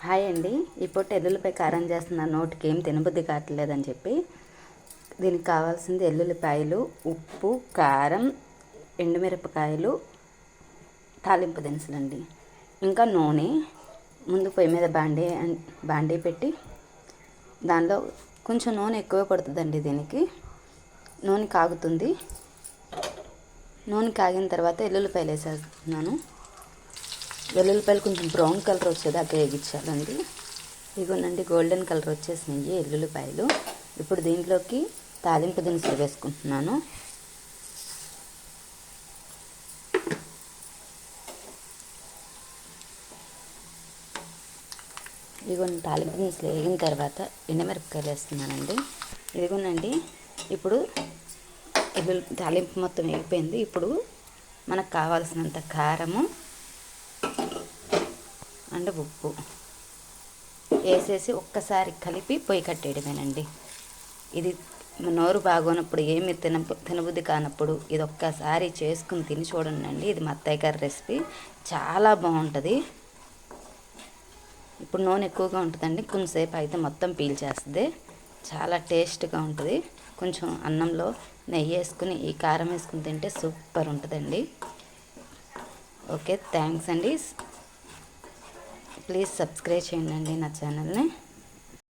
Hi అండి. ఇప్పుడు ఎల్లుల్లిపాయ కారం చేస్తున్నాను. నోటికి ఏం తినబుద్ధి కావట్లేదని చెప్పి దీనికి కావాల్సింది ఎల్లుల్లిపాయలు, ఉప్పు, కారం, ఎండుమిరపకాయలు, తాలింపు దినుసులండి, ఇంకా నూనె. ముందు పొయ్యి మీద బాండీ పెట్టి దానిలో కొంచెం నూనె ఎక్కువ పడుతుందండి. దీనికి నూనె కాగుతుంది. నూనె కాగిన తర్వాత ఎల్లుల్లిపాయలు వేసేస్తున్నాను. వెల్లుల్లిపాయలు కొంచెం బ్రౌన్ కలర్ వచ్చేదాకా వేగించాలండి. ఇదిగోనండి, గోల్డెన్ కలర్ వచ్చేసినాయి ఎల్లుల్లిపాయలు. ఇప్పుడు దీంట్లోకి తాలింపు దినుసులు వేసుకుంటున్నాను. ఇదిగోండి, తాలింపు దినుసులు వేగిన తర్వాత ఎండుమిరపకాయలు వేస్తున్నానండి. ఇదిగోనండి, ఇప్పుడు తాలింపు మొత్తం వేగిపోయింది. ఇప్పుడు మనకు కావాల్సినంత కారము అండ్ ఉప్పు వేసేసి ఒక్కసారి కలిపి పొయ్యి కట్టేయడమేనండి. ఇది నోరు బాగోనప్పుడు, ఏమి తినబుద్ధి కానప్పుడు ఇది ఒక్కసారి చేసుకుని తిని చూడండి. ఇది మా అత్తయ్య గారి రెసిపీ, చాలా బాగుంటుంది. ఇప్పుడు నూనె ఎక్కువగా ఉంటుందండి, కొంచెంసేపు అయితే మొత్తం పీల్చేస్తుంది. చాలా టేస్ట్గా ఉంటుంది. కొంచెం అన్నంలో నెయ్యి వేసుకుని ఈ కారం వేసుకుని తింటే సూపర్ ఉంటుందండి. ఓకే, థ్యాంక్స్ అండి. ప్లీజ్ సబ్స్క్రైబ్ చేయండి నా ఛానల్ని.